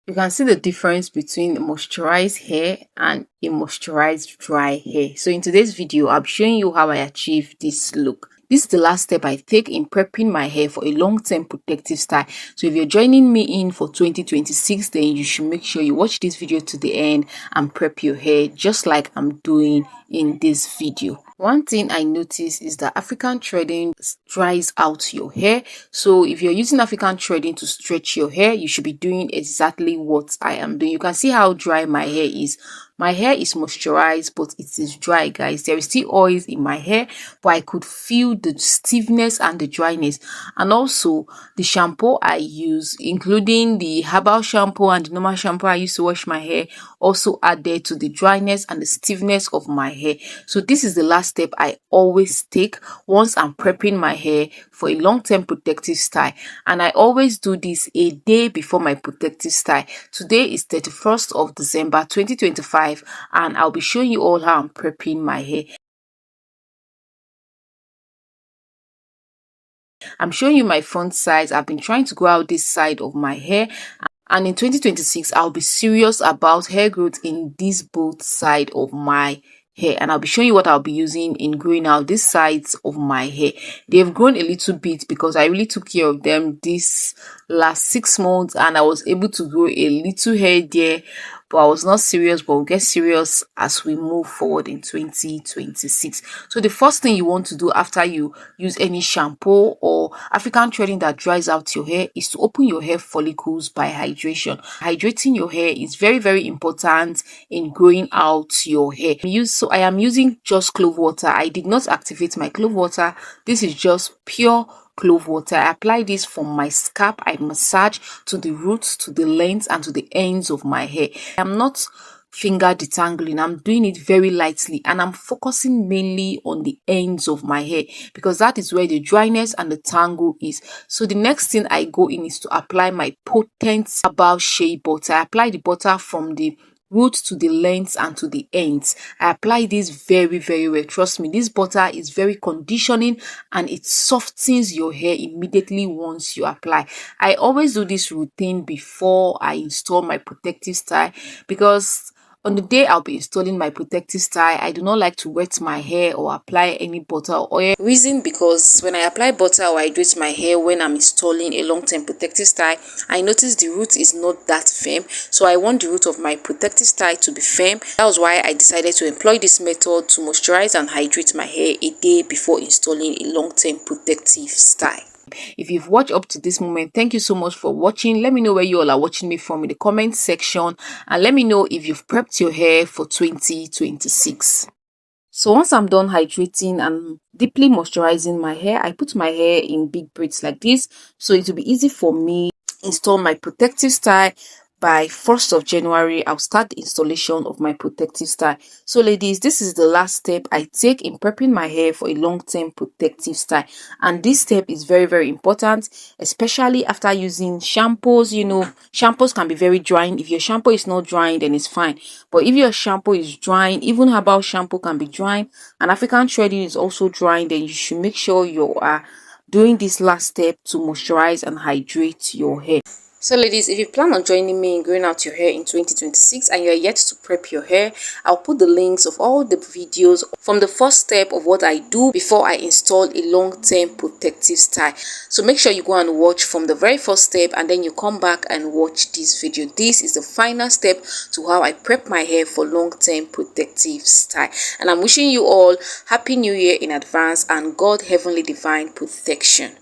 You can see the difference between moisturized hair and a moisturized dry hair. So in today's video, I'll be showing you how I achieve this look. This is the last step I take in prepping my hair for a long-term protective style. So if you're joining me in for 2026, then you should make sure you watch this video to the end and prep your hair just like I'm doing in this video. One thing I noticed is that African threading dries out your hair. So if you're using African threading to stretch your hair, you should be doing exactly what I am doing. You can see how dry my hair is. My hair is moisturized, but it is dry, guys. There is still oils in my hair, but I could feel the stiffness and the dryness. And also, the shampoo I use, including the herbal shampoo and the normal shampoo I use to wash my hair, also added to the dryness and the stiffness of my hair. So this is the last step I always take once I'm prepping my hair for a long-term protective style. And I always do this a day before my protective style. Today is 31st of December 2025. And I'll be showing you all how I'm prepping my hair. I'm showing you my front sides. I've been trying to grow out this side of my hair, and in 2026 I'll be serious about hair growth in this both side of my hair, and I'll be showing you what I'll be using in growing out these sides of my hair. They've grown a little bit because I really took care of them this last 6 months, and I was able to grow a little hair there, but I was not serious. But we'll get serious as we move forward in 2026. So the first thing you want to do after you use any shampoo or African threading that dries out your hair is to open your hair follicles by hydration. Hydrating your hair is very, very important in growing out your hair. I am using just clove water. I did not activate my clove water. This is just pure clove water. I apply this from my scalp. I massage to the roots, to the length, and to the ends of my hair. I'm not finger detangling. I'm doing it very lightly, and I'm focusing mainly on the ends of my hair because that is where the dryness and the tangle is. So the next thing I go in is to apply my potent herbal shea butter. I apply the butter from the roots to the lengths and to the ends. I apply this very, very well. Trust me, this butter is very conditioning and it softens your hair immediately once you apply. I always do this routine before I install my protective style because on the day I'll be installing my protective style, I do not like to wet my hair or apply any butter or oil. Reason because when I apply butter or hydrate my hair when I'm installing a long-term protective style, I notice the root is not that firm. So I want the root of my protective style to be firm. That was why I decided to employ this method to moisturize and hydrate my hair a day before installing a long-term protective style. If you've watched up to this moment, thank you so much for watching. Let me know where you all are watching me from in the comment section, and let me know if you've prepped your hair for 2026. So once I'm done hydrating and deeply moisturizing my hair, I put my hair in big braids like this, so it will be easy for me to install my protective style. By 1st of January, I'll start the installation of my protective style. So ladies, this is the last step I take in prepping my hair for a long-term protective style. And this step is very, very important, especially after using shampoos. You know, shampoos can be very drying. If your shampoo is not drying, then it's fine. But if your shampoo is drying, even herbal shampoo can be drying, and African threading is also drying, then you should make sure you are doing this last step to moisturize and hydrate your hair. So ladies, if you plan on joining me in growing out your hair in 2026 and you are yet to prep your hair, I'll put the links of all the videos from the first step of what I do before I install a long-term protective style. So make sure you go and watch from the very first step and then you come back and watch this video. This is the final step to how I prep my hair for long-term protective style. And I'm wishing you all Happy New Year in advance and God heavenly divine protection.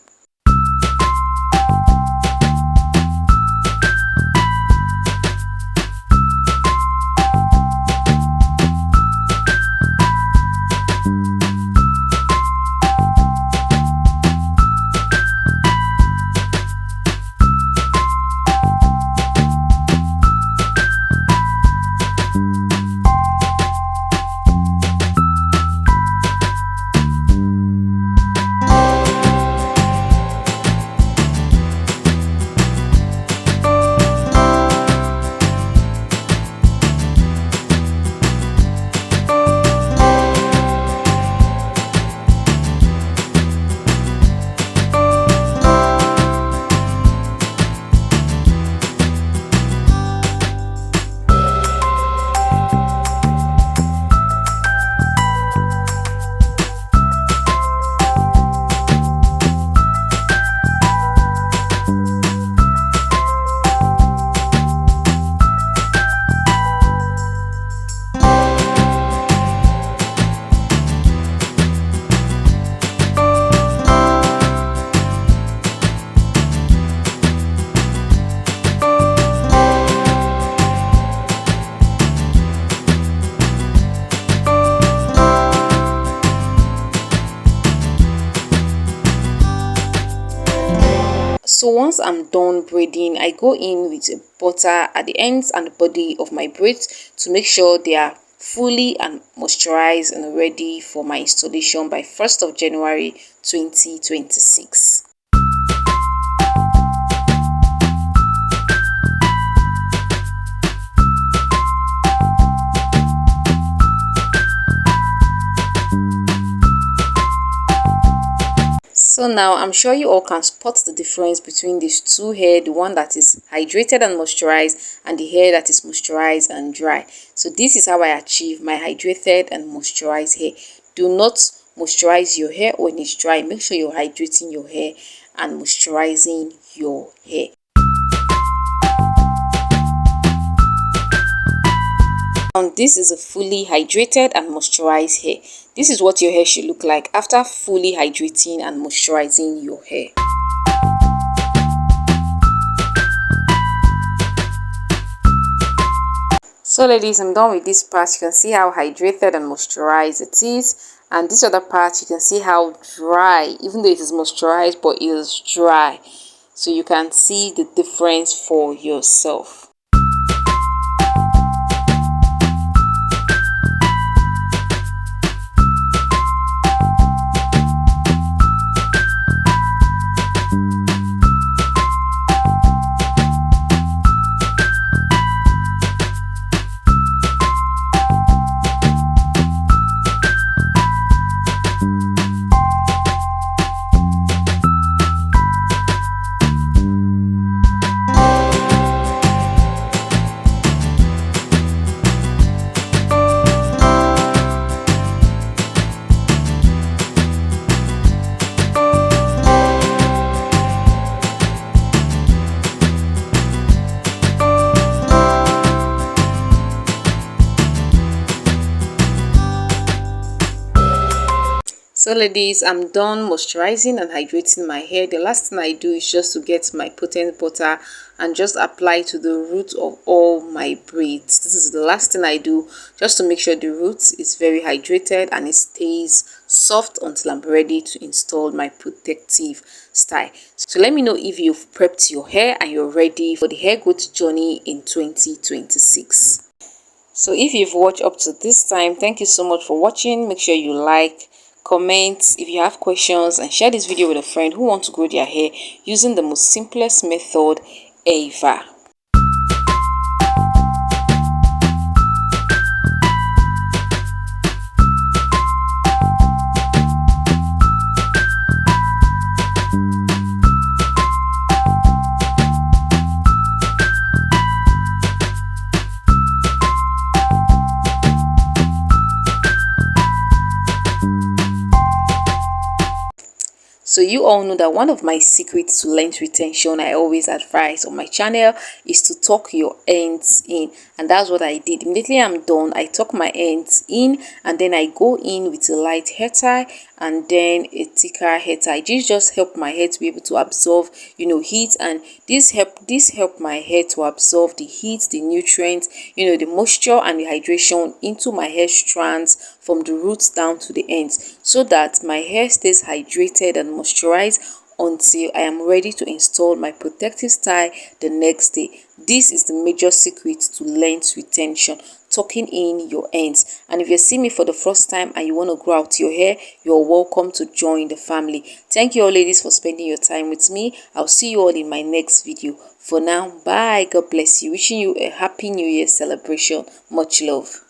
So once I'm done braiding, I go in with a butter at the ends and the body of my braids to make sure they are fully and moisturized and ready for my installation by 1st of January 2026. So now I'm sure you all can spot the difference between these two hair, the one that is hydrated and moisturized and the hair that is moisturized and dry. So this is how I achieve my hydrated and moisturized hair. Do not moisturize your hair when it's dry. Make sure you're hydrating your hair and moisturizing your hair. And this is a fully hydrated and moisturized hair. This is what your hair should look like after fully hydrating and moisturizing your hair. So ladies, I'm done with this part. You can see how hydrated and moisturized it is. And this other part, you can see how dry, even though it is moisturized, but it is dry. So you can see the difference for yourself. So ladies, I'm done moisturizing and hydrating my hair. The last thing I do is just to get my potent butter and just apply to the root of all my braids. This is the last thing I do, just to make sure the root is very hydrated and it stays soft until I'm ready to install my protective style. So let me know if you've prepped your hair and you're ready for the hair growth journey in 2026. So if you've watched up to this time, thank you so much for watching. Make sure you like, comment if you have questions, and share this video with a friend who wants to grow their hair using the most simplest method ever. So you all know that one of my secrets to length retention I always advise on my channel is to tuck your ends in, and that's what I did. Immediately I'm done, I tuck my ends in and then I go in with a light hair tie and then a thicker hair tie. This just help my hair to be able to absorb heat, and this help my hair to absorb the heat, the nutrients, the moisture and the hydration into my hair strands from the roots down to the ends, so that my hair stays hydrated and moisturized until I am ready to install my protective style the next day. This is the major secret to length retention, tucking in your ends. And if you see me for the first time and you want to grow out your hair, you're welcome to join the family. Thank you all ladies for spending your time with me. I'll see you all in my next video. For now, bye. God bless you. Wishing you a happy New Year celebration. Much love.